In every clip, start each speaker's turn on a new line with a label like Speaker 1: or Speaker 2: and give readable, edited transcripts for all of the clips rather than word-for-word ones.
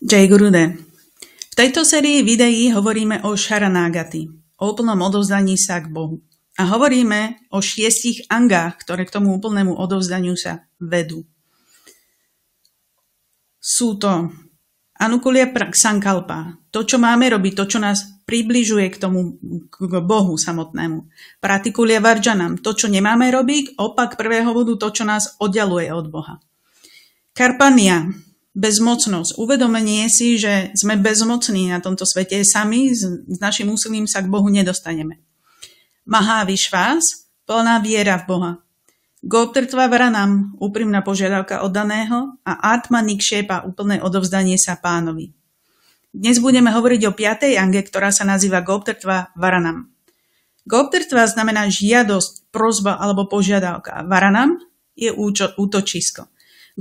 Speaker 1: Jai Gurudev. V tejto sérii videí hovoríme o Šaranágati, o úplnom odovzdaní sa k Bohu. A hovoríme o 6 angách, ktoré k tomu úplnému odovzdaniu sa vedú. Sú to Anukulya Sankalpa, to, čo máme robiť, to, čo nás približuje k tomu, k Bohu samotnému. Pratikulya Varjanam, to, čo nemáme robiť, opak prvého bodu, to, čo nás oddialuje od Boha. Karpania, bezmocnosť, uvedomenie si, že sme bezmocní na tomto svete sami, s našim úsilím sa k Bohu nedostaneme. Mahavišvás, plná viera v Boha. Goptrtva Varanam, úprimná požiadavka od daného a Atma Nikšepa, úplné odovzdanie sa Pánovi. Dnes budeme hovoriť o 5. ange, ktorá sa nazýva Goptrtva Varanam. Goptrtva znamená žiadosť, prosba alebo požiadavka. Varanam je útočisko.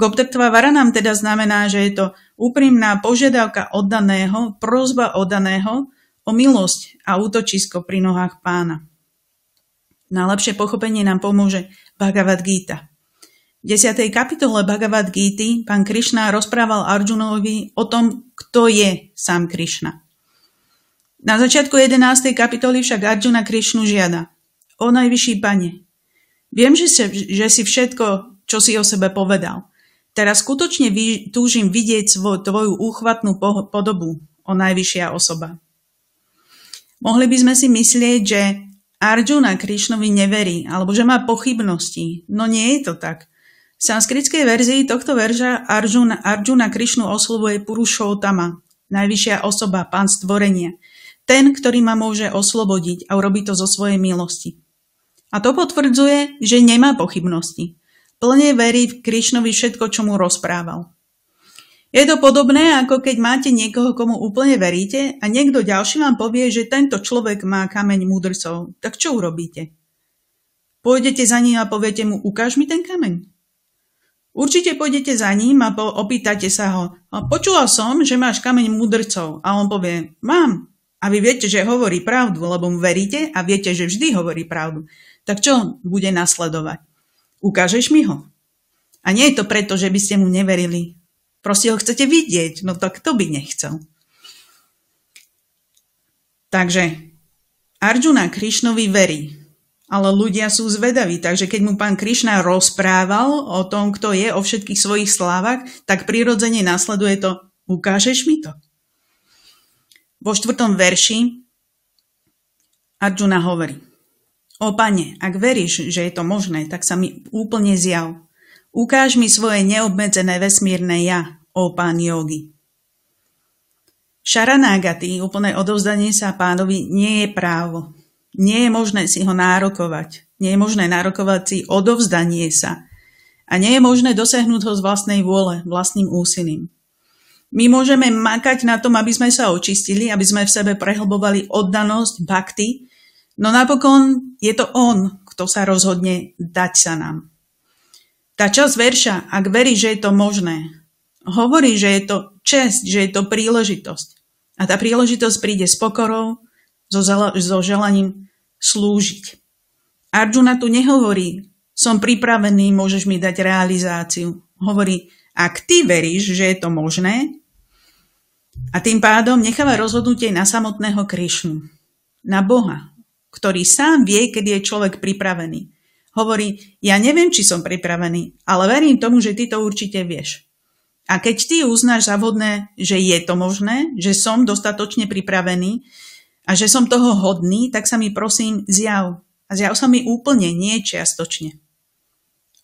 Speaker 1: Goptrtva Varanam teda znamená, že je to úprimná požiadavka od daného, prosba od daného o milosť a útočisko pri nohách Pána. Na lepšie pochopenie nám pomôže Bhagavad Gita. V 10. kapitole Bhagavad Gity pán Krišna rozprával Arjunovi o tom, kto je sám Krišna. Na začiatku 11. kapitoly však Arjuna Krišnu žiada: O najvyšší Pane, viem, že si všetko, čo si o sebe povedal. Teraz skutočne túžim vidieť tvoju úchvatnú podobu, o najvyššia osoba. Mohli by sme si myslieť, že Arjuna Krišnovi neverí, alebo že má pochybnosti. No nie je to tak. V sanskritskej verzii tohto verša Arjuna Krišnu oslovuje Purušóttama, najvyššia osoba, pán stvorenia. Ten, ktorý ma môže oslobodiť a urobiť to zo svojej milosti. A to potvrdzuje, že nemá pochybnosti. Plne verí v Krišnovi všetko, čo mu rozprával. Je to podobné, ako keď máte niekoho, komu úplne veríte a niekto ďalší vám povie, že tento človek má kameň múdrcov. Tak čo urobíte? Pôjdete za ním a poviete mu: ukáž mi ten kameň. Určite pôjdete za ním a opýtate sa ho: počula som, že máš kameň múdrcov. A on povie: mám. A vy viete, že hovorí pravdu, lebo mu veríte a viete, že vždy hovorí pravdu. Tak čo bude nasledovať? Ukážeš mi ho? A nie je to preto, že by ste mu neverili. Proste ho chcete vidieť, no tak kto by nechcel. Takže Arjuna Krišnovi verí, ale ľudia sú zvedaví, takže keď mu pán Krišna rozprával o tom, kto je, o všetkých svojich slávach, tak prirodzene nasleduje to: ukážeš mi to? Vo 4. verši Arjuna hovorí: O Pane, ak veríš, že je to možné, tak sa mi úplne zjav. Ukáž mi svoje neobmedzené vesmírne ja, ó Pán Jógy. Šaranágati, úplné odovzdanie sa Pánovi, nie je právo. Nie je možné si ho nárokovať. Nie je možné nárokovať si odovzdanie sa. A nie je možné dosiahnuť ho z vlastnej vôle, vlastným úsilím. My môžeme makať na tom, aby sme sa očistili, aby sme v sebe prehlbovali oddanosť, bhakti, no napokon je to on, kto sa rozhodne dať sa nám. Tá časť verša, ak verí, že je to možné, hovorí, že je to česť, že je to príležitosť. A tá príležitosť príde s pokorou, so želaním slúžiť. Arjuna tu nehovorí: som pripravený, môžeš mi dať realizáciu. Hovorí: ak ty veríš, že je to možné, a tým pádom necháva rozhodnutie na samotného Krišnu, na Boha, ktorý sám vie, kedy je človek pripravený. Hovorí: ja neviem, či som pripravený, ale verím tomu, že ty to určite vieš. A keď ty uznáš za vhodné, že je to možné, že som dostatočne pripravený a že som toho hodný, tak sa mi prosím zjav. A zjav sa mi úplne, nie čiastočne.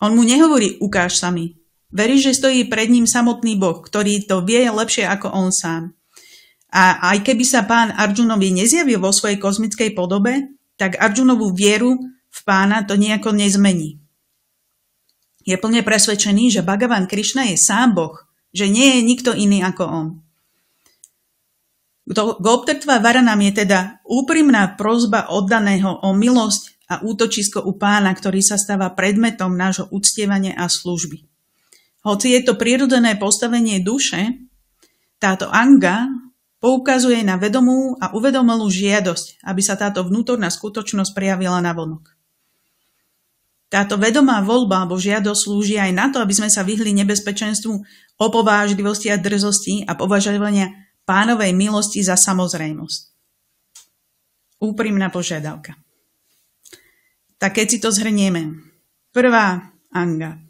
Speaker 1: On mu nehovorí: ukáž sa mi. Verí, že stojí pred ním samotný Boh, ktorý to vie lepšie ako on sám. A aj keby sa pán Arjunovi nezjavil vo svojej kozmickej podobe, tak Arjunovú vieru v Pána to nejako nezmení. Je plne presvedčený, že Bhagavan Krišna je sám Boh, že nie je nikto iný ako on. Goptrtva Varanam je teda úprimná prosba oddaného o milosť a útočisko u Pána, ktorý sa stáva predmetom nášho uctievania a služby. Hoci je to prirodzené postavenie duše, táto anga poukazuje na vedomú a uvedomelú žiadosť, aby sa táto vnútorná skutočnosť prejavila navonok. Táto vedomá voľba alebo žiadosť slúži aj na to, aby sme sa vyhli nebezpečenstvu opovážlivosti a drzosti a považovania Pánovej milosti za samozrejmosť. Úprimná požiadavka. Tak keď si to zhrnieme. Prvá anga.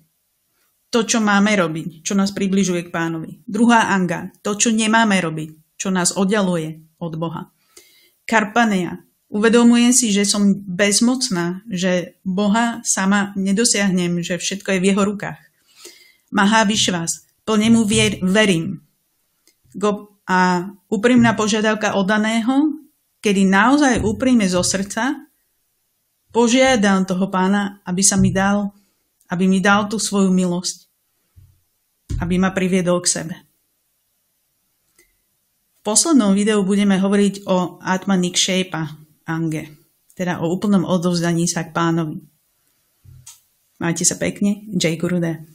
Speaker 1: To, čo máme robiť, čo nás približuje k Pánovi. Druhá anga. To, čo nemáme robiť, čo nás oddialuje od Boha. Karpanea. Uvedomujem si, že som bezmocná, že Boha sama nedosiahnem, že všetko je v jeho rukách. Mahavišvas. Plne mu verím. A úprimná požiadavka od daného, kedy naozaj úprimne zo srdca požiadam toho Pána, aby mi dal tú svoju milosť, aby ma priviedol k sebe. V poslednom videu budeme hovoriť o Atma Nikshepa ange, teda o úplnom odovzdaní sa k Pánovi. Majte sa pekne, Jai Gurudev.